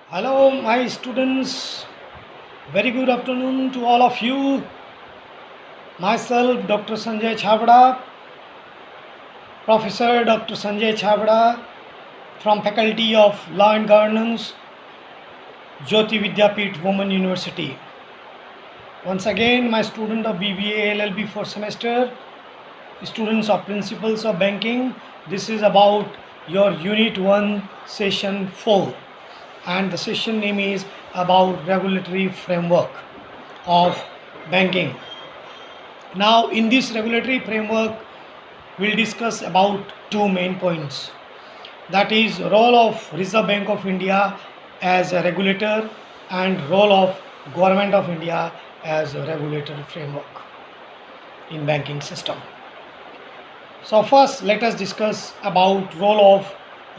Hello, my students. Very good afternoon to all of you. Myself, Dr. Sanjay Chabda, Professor Dr. Sanjay Chabda from Faculty of Law and Governance, Jyoti Vidyapeeth Women University. Once again, my student of BBA LLB 4th semester, students of Principles of Banking. This is about your Unit 1, Session 4. And the session name is about regulatory framework of banking. Now in this regulatory framework we'll discuss about two main points, that is role of Reserve Bank of India as a regulator and role of Government of India as a regulatory framework in banking system. So first let us discuss about role of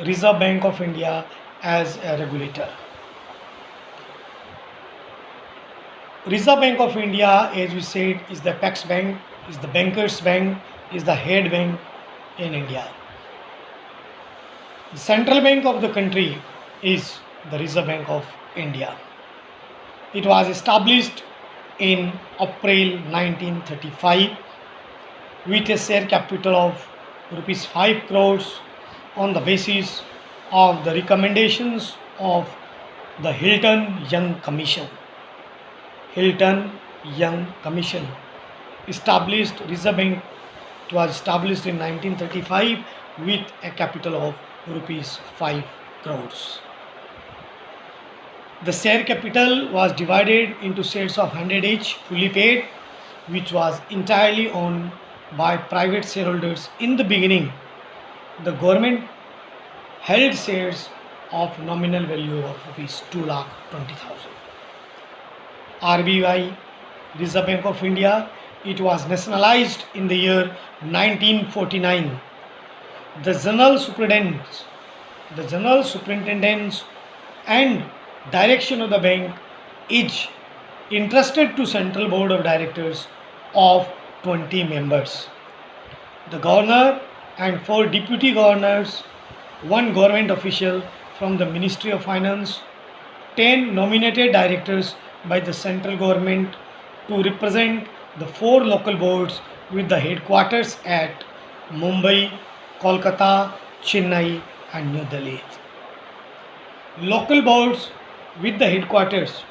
Reserve Bank of India as a regulator. Reserve Bank of India, as we said, is the apex bank, is the bankers bank, is the head bank in India. The central bank of the country is the Reserve Bank of India. It was established in April 1935 with a share capital of rupees 5 crores on the basis of the recommendations of the Hilton Young Commission. Hilton Young Commission established Reserve Bank. It was established in 1935 with a capital of rupees 5 crores. The share capital was divided into shares of 100 each, fully paid, which was entirely owned by private shareholders. In the beginning, the government held shares of nominal value of rupees 2,20,000. RBI, Reserve Bank of India, it was nationalized in the year 1949. The general superintendence and direction of the bank is entrusted to Central Board of Directors of 20 members. The governor and 4 deputy governors, 1 government official from the Ministry of Finance, 10 nominated directors by the central government to represent the 4 local boards with the headquarters at Mumbai, Kolkata, Chennai and New Delhi. Local boards with the headquarters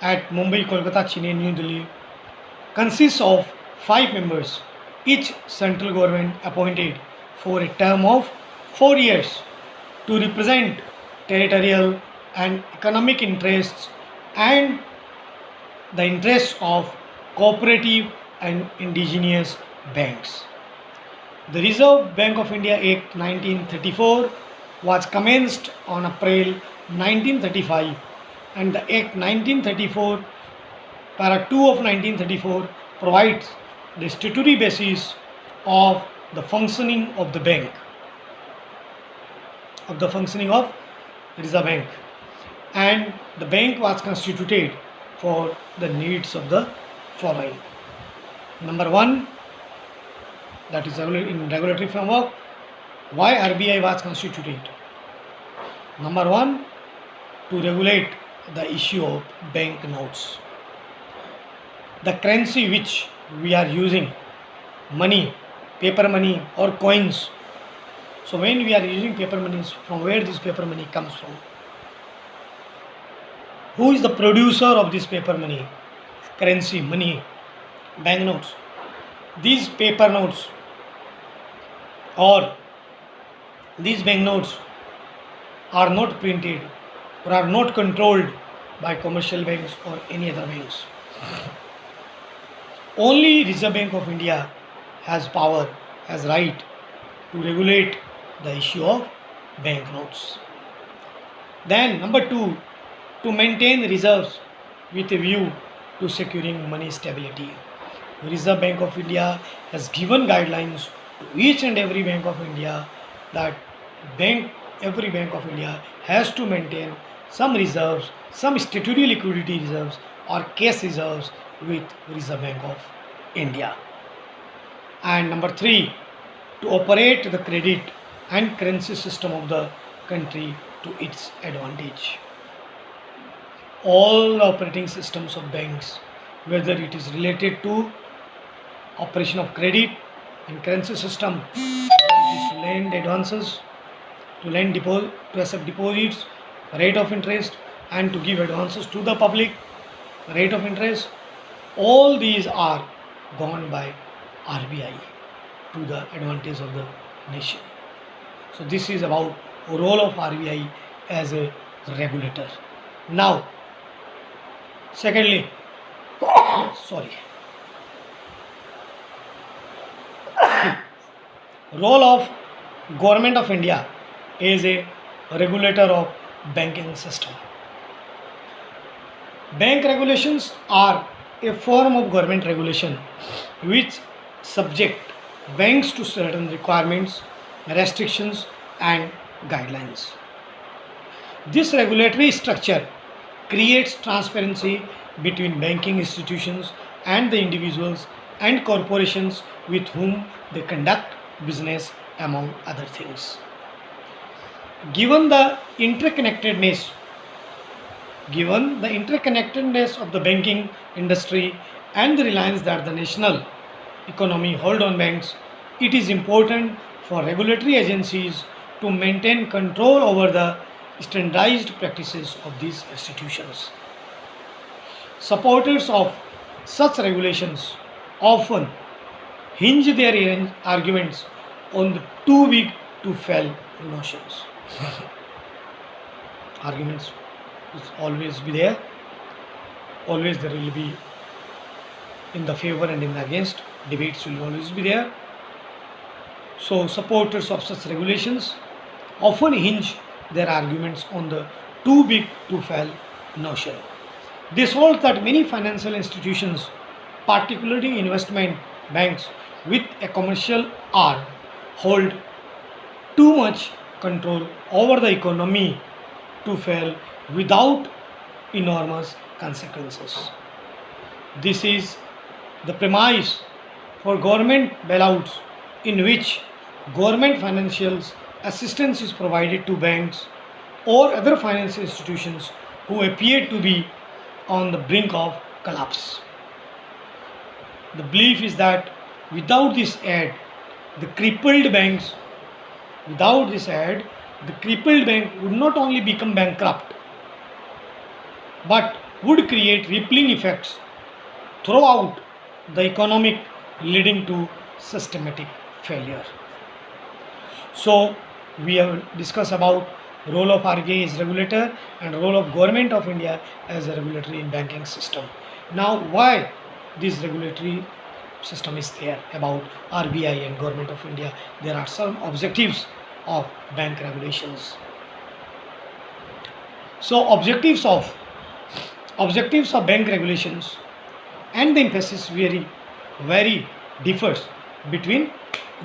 at Mumbai, Kolkata, Chennai and New Delhi consists of 5 members, each central government appointed for a term of 4 years to represent territorial and economic interests and the interests of cooperative and indigenous banks. The Reserve Bank of India Act 1934 was commenced on April 1935, and the Act 1934, Para 2 of 1934 provides the statutory basis of the functioning of the bank, of the functioning of Reserve Bank, and the bank was constituted for the needs of the following. Number 1, that is in regulatory framework, why RBI was constituted. Number 1, to regulate the issue of bank notes. The currency which we are using, money, paper money or coins. So when we are using paper money, from where this paper money comes from? Who is the producer of this paper money, currency, money, bank notes? These paper notes or these bank notes are not printed or are not controlled by commercial banks or any other banks. Only Reserve Bank of India has power, has right to regulate the issue of bank notes. Then number 2, to maintain reserves with a view to securing money stability. Reserve Bank of India has given guidelines to each and every Bank of India that every Bank of India has to maintain some reserves, some statutory liquidity reserves or cash reserves with Reserve Bank of India. And number 3, to operate the credit and currency system of the country to its advantage. All the operating systems of banks, whether it is related to operation of credit and currency system, whether it is to lend advances, to lend to accept deposits, rate of interest, and to give advances to the public, rate of interest, all these are governed by RBI to the advantage of the nation. So this is about role of RBI as a regulator. Now, secondly, role of Government of India as a regulator of banking system. Bank regulations are a form of government regulation which subject banks to certain requirements, restrictions and guidelines. This regulatory structure creates transparency between banking institutions and the individuals and corporations with whom they conduct business, among other things. Given the interconnectedness of the banking industry and the reliance that the national economy hold on banks, it is important for regulatory agencies to maintain control over the standardized practices of these institutions. Supporters of such regulations often hinge their arguments on the too big to fail notions. Arguments will always be there, always there will be in the favor and in the against, debates will always be there. So supporters of such regulations often hinge their arguments on the too big to fail notion. This holds that many financial institutions, particularly investment banks with a commercial arm, hold too much control over the economy to fail without enormous consequences. This is the premise for government bailouts, in which government financial assistance is provided to banks or other financial institutions who appear to be on the brink of collapse. The belief is that without this aid, the crippled banks, the crippled bank would not only become bankrupt, but would create rippling effects throughout the economic, leading to systematic failure. So we have discussed about role of RBI as regulator and role of Government of India as a regulatory in banking system. Now why this regulatory system is there about RBI and Government of India? There are some objectives of bank regulations. So objectives of bank regulations and the emphasis very differs between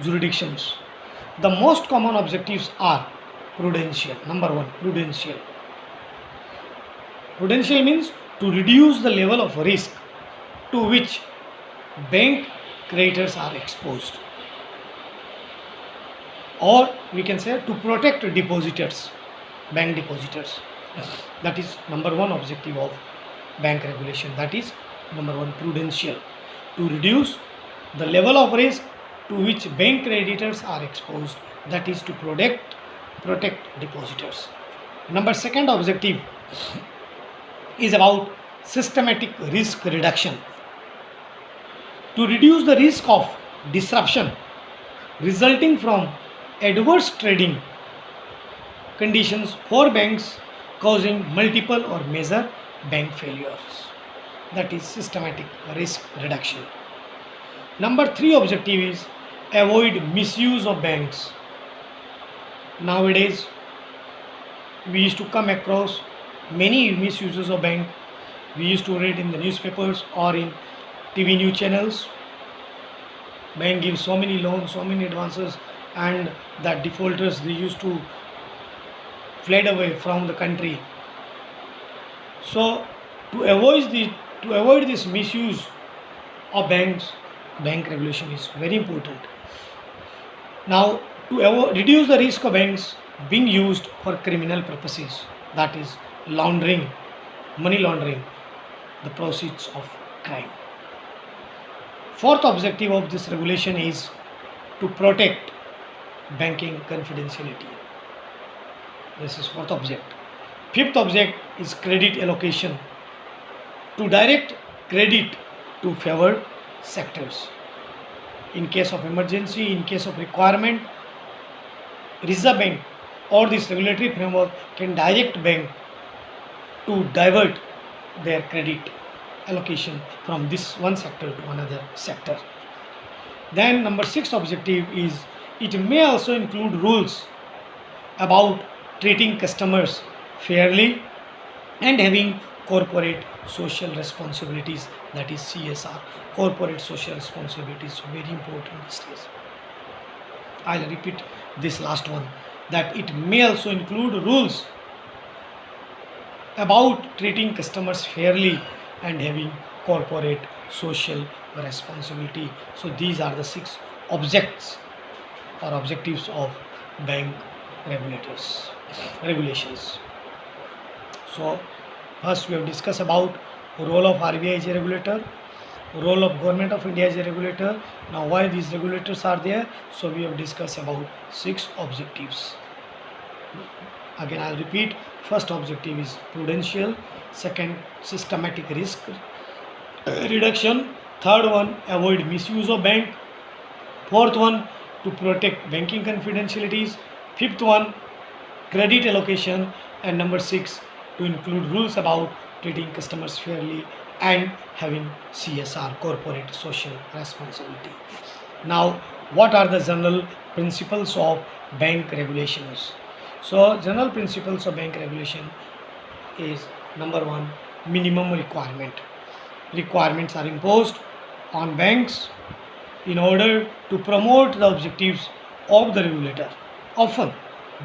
jurisdictions. The most common objectives are prudential. Number one, prudential. Prudential means to reduce the level of risk to which bank creditors are exposed, or we can say to protect depositors, bank depositors. That is number one objective of bank regulation. That is number one, prudential, to reduce the level of risk to which bank creditors are exposed, that is to protect depositors. Number second objective is about systematic risk reduction, to reduce the risk of disruption resulting from adverse trading conditions for banks causing multiple or major bank failures. That is systematic risk reduction. Number three objective is avoid misuse of banks. Nowadays we used to come across many misuses of bank. We used to read in the newspapers or in TV news channels. Bank gives so many loans, so many advances, and that defaulters, they used to fled away from the country. So to avoid this misuse of banks, bank regulation is very important. Now to reduce the risk of banks, being used for criminal purposes, that is laundering, money laundering, the proceeds of crime. Fourth objective of this regulation is to protect banking confidentiality. This is fourth object. Fifth object is credit allocation, to direct credit to favored sectors. In case of emergency, in case of requirement, Reserve Bank or this regulatory framework can direct bank to divert their credit allocation from this one sector to another sector. Then number 6 objective is it may also include rules about treating customers fairly and having corporate social responsibilities, that is CSR. Corporate social responsibilities very important these days. I'll repeat this last one, that it may also include rules about treating customers fairly and having corporate social responsibility. So these are the 6 objects or objectives of bank regulations. So first we have discussed about role of RBI as a regulator, role of Government of India as a regulator. Now why these regulators are there? So we have discussed about 6 objectives. Again I'll repeat. First objective is prudential, second systematic risk reduction, third one avoid misuse of bank, fourth one to protect banking confidentialities, fifth one credit allocation, and number 6 to include rules about treating customers fairly and having CSR, corporate social responsibility. Now what are the general principles of bank regulations? So general principles of bank regulation is number 1, minimum requirement. Requirements are imposed on banks in order to promote the objectives of the regulator. Often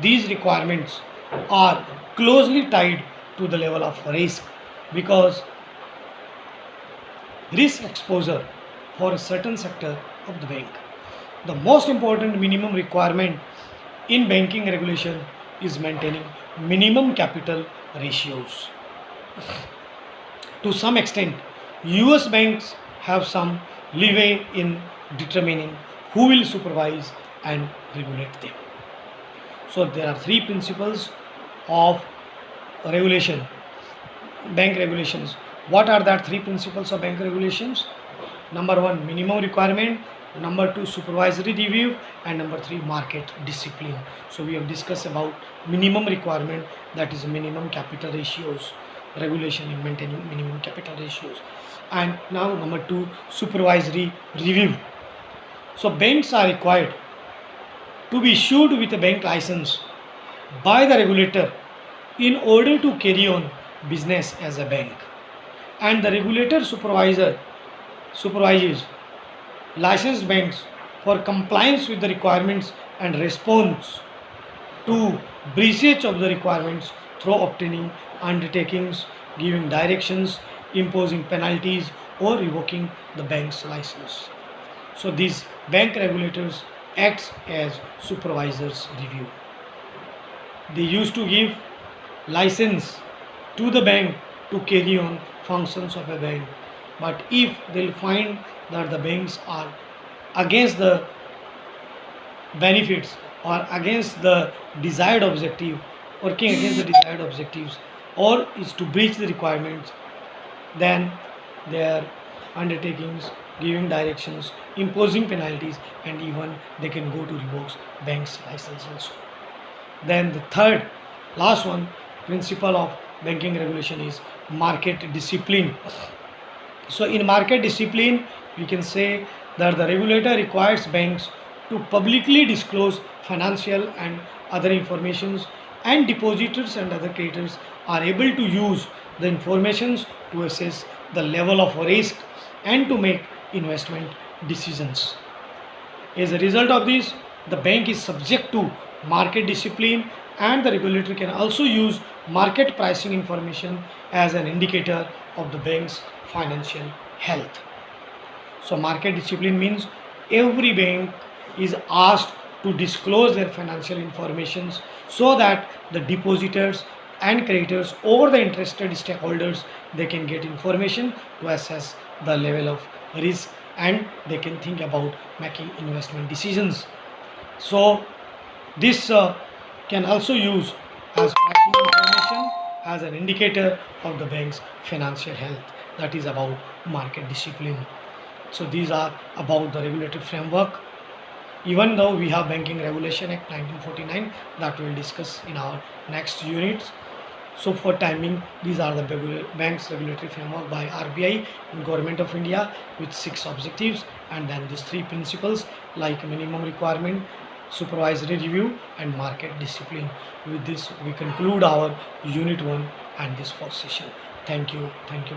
these requirements are closely tied to the level of risk, because risk exposure for a certain sector of the bank. The most important minimum requirement in banking regulation is maintaining minimum capital ratios. To some extent, US banks have some leeway in determining who will supervise and regulate them. So there are 3 principles of regulation, bank regulations. What are that 3 principles of bank regulations? Number 1, minimum requirement, number 2, supervisory review, and number 3, market discipline. So we have discussed about minimum requirement, that is minimum capital ratios, regulation in maintaining minimum capital ratios. And now number 2, supervisory review. So banks are required to be issued with a bank license by the regulator in order to carry on business as a bank, and the regulator supervises licensed banks for compliance with the requirements and response to breachage of the requirements through obtaining undertakings, giving directions, imposing penalties, or revoking the bank's license. So these bank regulators acts as supervisors review. They used to give license to the bank to carry on functions of a bank, but if they'll find that the banks are against the benefits or against the desired objective, working against the desired objectives, or is to breach the requirements, then their undertakings, giving directions, imposing penalties, and even they can go to revoke bank's license also. Then the third, last one, principle of banking regulation is market discipline. So in market discipline, we can say that the regulator requires banks to publicly disclose financial and other informations, and depositors and other creditors are able to use the informations to assess the level of risk and to make investment decisions. As a result of this, the bank is subject to market discipline, and the regulator can also use market pricing information as an indicator of the bank's financial health. So market discipline means every bank is asked to disclose their financial informations so that the depositors and creditors or the interested stakeholders, they can get information to assess the level of risk and they can think about making investment decisions. So this can also use as pricing information as an indicator of the bank's financial health, that is about market discipline. So these are about the regulatory framework. Even though we have Banking Regulation Act 1949 that we will discuss in our next units. So for timing, these are the bank's regulatory framework by RBI and Government of India with 6 objectives, and then these 3 principles like minimum requirement, supervisory review and market discipline. With this we conclude our unit 1 and this first session. Thank you.